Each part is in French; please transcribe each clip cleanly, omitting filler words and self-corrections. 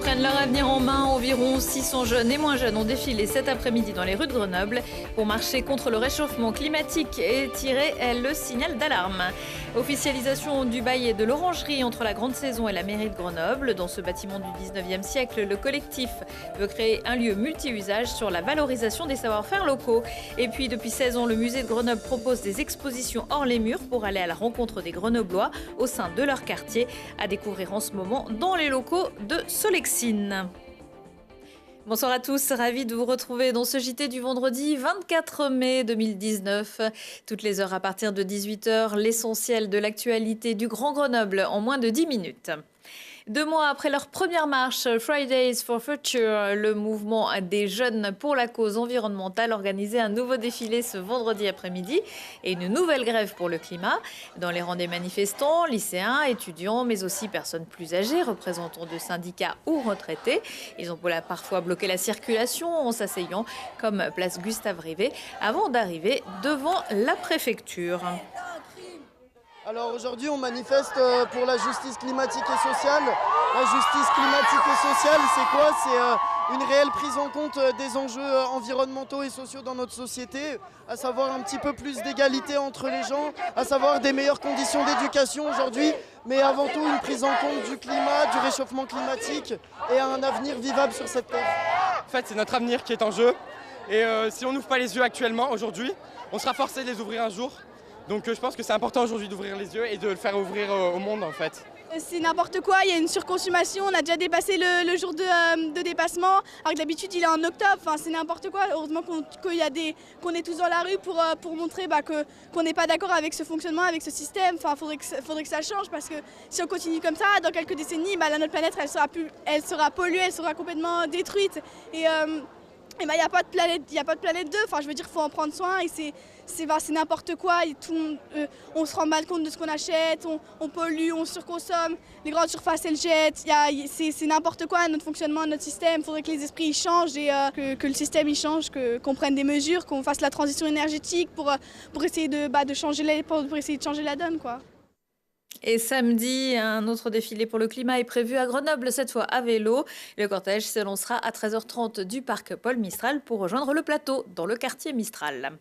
prennent leur avenir en main. Environ 600 jeunes et moins jeunes ont défilé cet après-midi dans les rues de Grenoble pour marcher contre le réchauffement climatique et tirer le signal d'alarme. Officialisation du bail de l'orangerie entre la Grande Saison et la mairie de Grenoble. Dans ce bâtiment du 19e siècle, le collectif veut créer un lieu multi-usage sur la valorisation des savoir-faire locaux. Et puis depuis 16 ans, le musée de Grenoble propose des expositions hors les murs pour aller à la rencontre des Grenoblois au sein de leur quartier, à découvrir en ce moment dans les locaux de Solexine. Bonsoir à tous, ravi de vous retrouver dans ce JT du vendredi 24 mai 2019. Toutes les heures à partir de 18h, l'essentiel de l'actualité du Grand Grenoble en moins de 10 minutes. 2 mois après leur première marche, Fridays for Future, le mouvement des jeunes pour la cause environnementale, organisait un nouveau défilé ce vendredi après-midi et une nouvelle grève pour le climat. Dans les rangs des manifestants, lycéens, étudiants, mais aussi personnes plus âgées, représentants de syndicats ou retraités. Ils ont parfois bloqué la circulation en s'asseyant comme place Gustave Rivet avant d'arriver devant la préfecture. Alors aujourd'hui on manifeste pour la justice climatique et sociale. La justice climatique et sociale, c'est quoi? C'est une réelle prise en compte des enjeux environnementaux et sociaux dans notre société, à savoir un petit peu plus d'égalité entre les gens, à savoir des meilleures conditions d'éducation aujourd'hui, mais avant tout une prise en compte du climat, du réchauffement climatique et un avenir vivable sur cette terre. En fait, c'est notre avenir qui est en jeu et si on n'ouvre pas les yeux actuellement, aujourd'hui, on sera forcé de les ouvrir un jour. Donc je pense que c'est important aujourd'hui d'ouvrir les yeux et de le faire ouvrir au monde en fait. C'est n'importe quoi, il y a une surconsommation, on a déjà dépassé le jour de dépassement, alors que d'habitude il est en octobre, enfin, c'est n'importe quoi. Heureusement qu'on est tous dans la rue pour montrer qu'on n'est pas d'accord avec ce fonctionnement, avec ce système. Enfin, faudrait que ça change parce que si on continue comme ça, dans quelques décennies, notre planète elle sera polluée, elle sera complètement détruite. Et il n'y a pas de planète 2, enfin, je veux dire, il faut en prendre soin et c'est n'importe quoi. On se rend mal compte de ce qu'on achète, on pollue, on surconsomme, les grandes surfaces elles jettent, c'est n'importe quoi notre fonctionnement, notre système. Il faudrait que les esprits changent et que le système il change, qu'on prenne des mesures, qu'on fasse la transition énergétique pour essayer de changer pour essayer de changer la donne, quoi. Et samedi, un autre défilé pour le climat est prévu à Grenoble, cette fois à vélo. Le cortège se lancera à 13h30 du parc Paul Mistral pour rejoindre le plateau dans le quartier Mistral.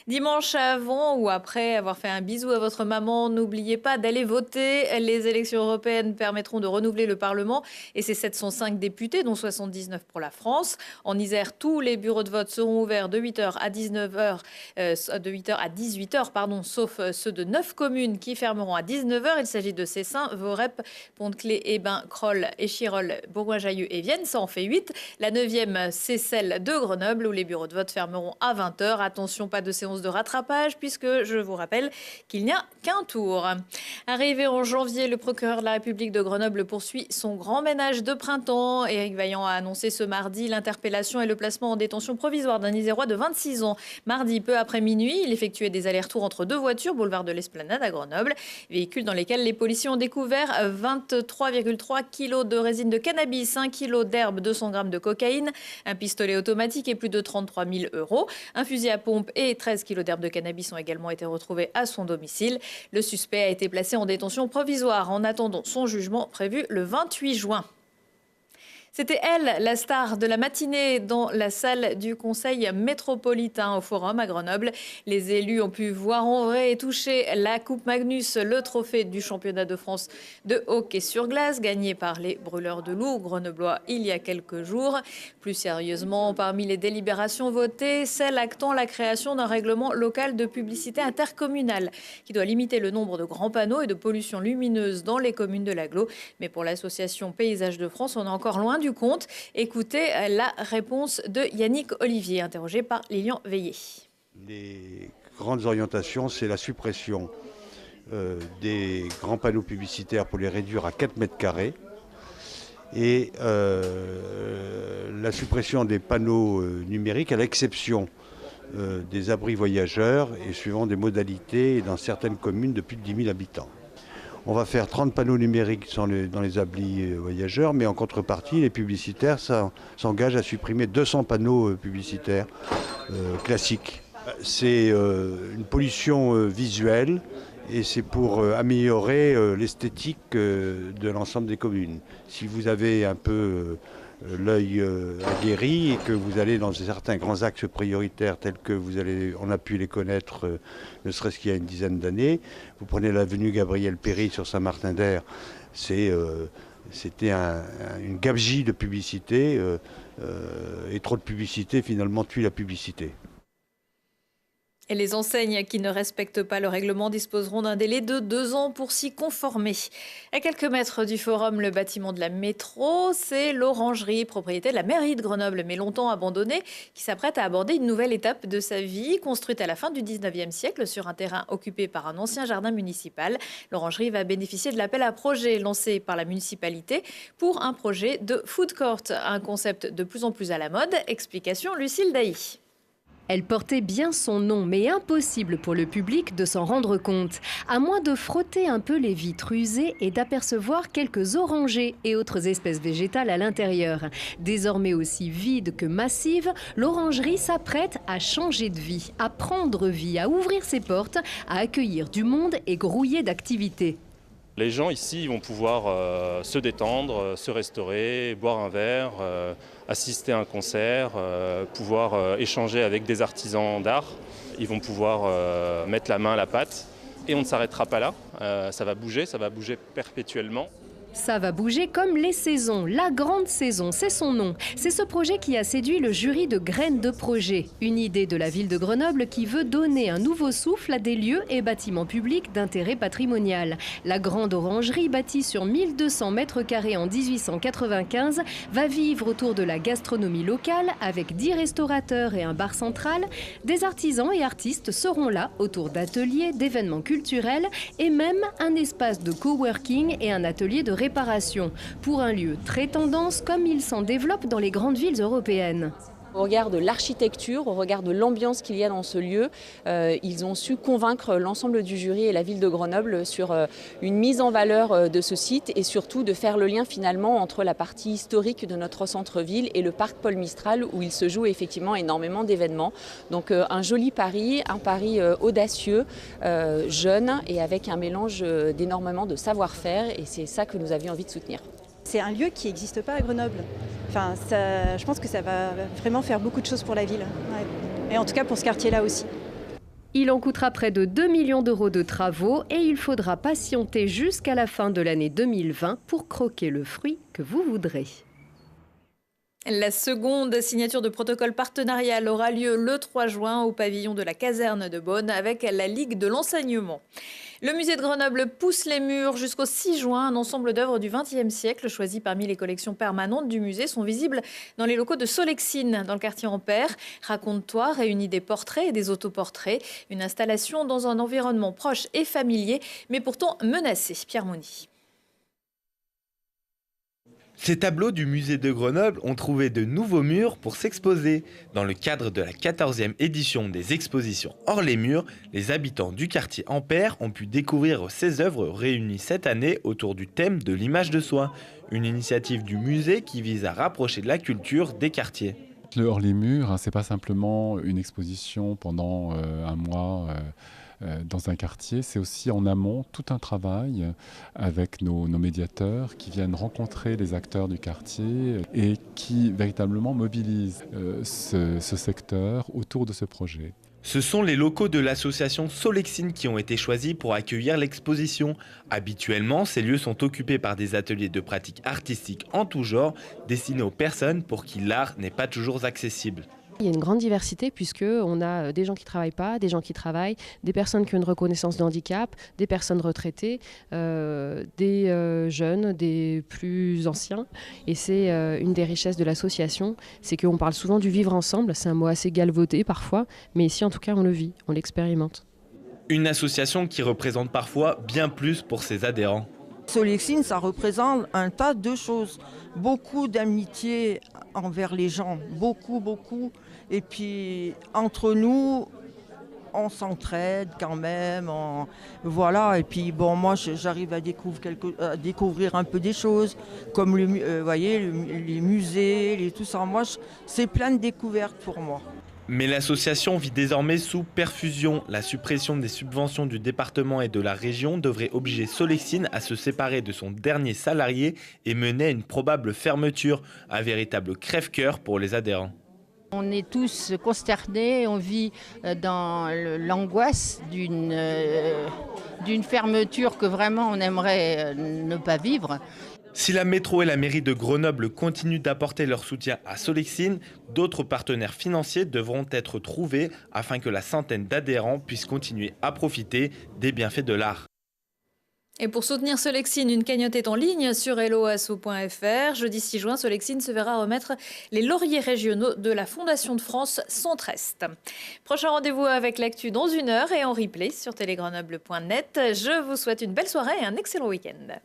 Dimanche, avant ou après avoir fait un bisou à votre maman, n'oubliez pas d'aller voter. Les élections européennes permettront de renouveler le Parlement et ses 705 députés, dont 79 pour la France. En Isère, tous les bureaux de vote seront ouverts de 8h à 19h, de 8h à 18h, sauf ceux de 9 communes qui fermeront à 19h. Il s'agit de Cessin, Vorep, Pont-de-Clé, Hébin, Crolles, Échirolles, Bourgoin-Jallieu et Vienne. Ça en fait 8. La 9e, c'est celle de Grenoble où les bureaux de vote fermeront à 20h. Attention, pas de séance de rattrapage puisque je vous rappelle qu'il n'y a qu'un tour. Arrivé en janvier, le procureur de la République de Grenoble poursuit son grand ménage de printemps. Éric Vaillant a annoncé ce mardi l'interpellation et le placement en détention provisoire d'un Isérois de 26 ans. Mardi, peu après minuit, il effectuait des allers-retours entre 2 voitures, boulevard de l'Esplanade à Grenoble. Véhicules dans lesquels les policiers ont découvert 23,3 kg de résine de cannabis, 1 kg d'herbe, 200 grammes de cocaïne, un pistolet automatique et plus de 33 000 €. Un fusil à pompe et 13 kg d'herbe de cannabis ont également été retrouvés à son domicile. Le suspect a été placé en détention provisoire en attendant son jugement prévu le 28 juin. C'était elle, la star de la matinée dans la salle du Conseil métropolitain au Forum à Grenoble. Les élus ont pu voir en vrai et toucher la Coupe Magnus, le trophée du championnat de France de hockey sur glace, gagné par les Brûleurs de Loup grenoblois il y a quelques jours. Plus sérieusement, parmi les délibérations votées, celle actant la création d'un règlement local de publicité intercommunale qui doit limiter le nombre de grands panneaux et de pollution lumineuse dans les communes de l'agglo. Mais pour l'association Paysages de France, on est encore loin du compte. Écoutez la réponse de Yannick Olivier, interrogé par Lilian Veillé. Les grandes orientations, c'est la suppression des grands panneaux publicitaires pour les réduire à 4 mètres carrés et la suppression des panneaux numériques à l'exception des abris voyageurs et suivant des modalités dans certaines communes de plus de 10 000 habitants. On va faire 30 panneaux numériques dans les abris voyageurs, mais en contrepartie, les publicitaires s'engagent à supprimer 200 panneaux publicitaires classiques. C'est une pollution visuelle et c'est pour améliorer l'esthétique de l'ensemble des communes. Si vous avez un peu l'œil aguerri et que vous allez dans certains grands axes prioritaires tels que on a pu les connaître ne serait-ce qu'il y a une dizaine d'années, vous prenez l'avenue Gabriel Péri sur Saint-Martin-d'Air, c'était une gabegie de publicité et trop de publicité finalement tue la publicité. Et les enseignes qui ne respectent pas le règlement disposeront d'un délai de 2 ans pour s'y conformer. À quelques mètres du forum, le bâtiment de la métro, c'est l'Orangerie, propriété de la mairie de Grenoble, mais longtemps abandonnée, qui s'apprête à aborder une nouvelle étape de sa vie. Construite à la fin du 19e siècle sur un terrain occupé par un ancien jardin municipal, l'Orangerie va bénéficier de l'appel à projet lancé par la municipalité pour un projet de food court, un concept de plus en plus à la mode. Explication Lucille Dailly. Elle portait bien son nom, mais impossible pour le public de s'en rendre compte, à moins de frotter un peu les vitres usées et d'apercevoir quelques orangers et autres espèces végétales à l'intérieur. Désormais aussi vide que massive, l'orangerie s'apprête à changer de vie, à prendre vie, à ouvrir ses portes, à accueillir du monde et grouiller d'activités. Les gens ici vont pouvoir se détendre, se restaurer, boire un verre, assister à un concert, pouvoir échanger avec des artisans d'art. Ils vont pouvoir mettre la main à la pâte et on ne s'arrêtera pas là. Ça va bouger perpétuellement. Ça va bouger comme les saisons. La grande saison, c'est son nom. C'est ce projet qui a séduit le jury de Graines de Projet. Une idée de la ville de Grenoble qui veut donner un nouveau souffle à des lieux et bâtiments publics d'intérêt patrimonial. La grande orangerie, bâtie sur 1200 mètres carrés en 1895, va vivre autour de la gastronomie locale avec 10 restaurateurs et un bar central. Des artisans et artistes seront là autour d'ateliers, d'événements culturels et même un espace de coworking et un atelier de réparation pour un lieu très tendance comme il s'en développe dans les grandes villes européennes. Au regard de l'architecture, au regard de l'ambiance qu'il y a dans ce lieu, ils ont su convaincre l'ensemble du jury et la ville de Grenoble sur une mise en valeur de ce site et surtout de faire le lien finalement entre la partie historique de notre centre-ville et le parc Paul Mistral où il se joue effectivement énormément d'événements. Donc un joli pari, un pari audacieux, jeune et avec un mélange d'énormément de savoir-faire et c'est ça que nous avions envie de soutenir. C'est un lieu qui n'existe pas à Grenoble. Enfin, je pense que ça va vraiment faire beaucoup de choses pour la ville. Ouais. Et en tout cas pour ce quartier-là aussi. Il en coûtera près de 2 millions d'euros de travaux et il faudra patienter jusqu'à la fin de l'année 2020 pour croquer le fruit que vous voudrez. La seconde signature de protocole partenarial aura lieu le 3 juin au pavillon de la caserne de Beaune avec la Ligue de l'enseignement. Le musée de Grenoble pousse les murs jusqu'au 6 juin. Un ensemble d'œuvres du XXe siècle choisies parmi les collections permanentes du musée sont visibles dans les locaux de Solexine, dans le quartier Ampère. Raconte-toi réunit des portraits et des autoportraits. Une installation dans un environnement proche et familier, mais pourtant menacé. Pierre Moni. Ces tableaux du musée de Grenoble ont trouvé de nouveaux murs pour s'exposer. Dans le cadre de la 14e édition des expositions Hors les murs, les habitants du quartier Ampère ont pu découvrir ces œuvres réunies cette année autour du thème de l'image de soi. Une initiative du musée qui vise à rapprocher la culture des quartiers. Le Hors les murs, c'est pas simplement une exposition pendant un mois dans un quartier, c'est aussi en amont tout un travail avec nos médiateurs qui viennent rencontrer les acteurs du quartier et qui véritablement mobilisent ce secteur autour de ce projet. Ce sont les locaux de l'association Solexine qui ont été choisis pour accueillir l'exposition. Habituellement, ces lieux sont occupés par des ateliers de pratiques artistiques en tout genre, destinés aux personnes pour qui l'art n'est pas toujours accessible. Il y a une grande diversité puisqu'on a des gens qui ne travaillent pas, des gens qui travaillent, des personnes qui ont une reconnaissance de handicap, des personnes retraitées, des jeunes, des plus anciens. Et c'est une des richesses de l'association, c'est qu'on parle souvent du vivre ensemble, c'est un mot assez galvaudé parfois, mais ici en tout cas on le vit, on l'expérimente. Une association qui représente parfois bien plus pour ses adhérents. Solexine, ça représente un tas de choses. Beaucoup d'amitié envers les gens, beaucoup. Et puis, entre nous, on s'entraide quand même. Voilà. Et puis, bon, moi, j'arrive à découvrir un peu des choses, comme les musées, tout ça. Moi, c'est plein de découvertes pour moi. Mais l'association vit désormais sous perfusion. La suppression des subventions du département et de la région devrait obliger Solexine à se séparer de son dernier salarié et mener à une probable fermeture. Un véritable crève-cœur pour les adhérents. On est tous consternés, on vit dans l'angoisse d'une fermeture que vraiment on aimerait ne pas vivre. Si la métro et la mairie de Grenoble continuent d'apporter leur soutien à Solexine, d'autres partenaires financiers devront être trouvés afin que la centaine d'adhérents puissent continuer à profiter des bienfaits de l'art. Et pour soutenir Solexine, une cagnotte est en ligne sur helloasso.fr. Jeudi 6 juin, Solexine se verra remettre les lauriers régionaux de la Fondation de France Centre-Est. Prochain rendez-vous avec l'actu dans 1 heure et en replay sur télégrenoble.net. Je vous souhaite une belle soirée et un excellent week-end.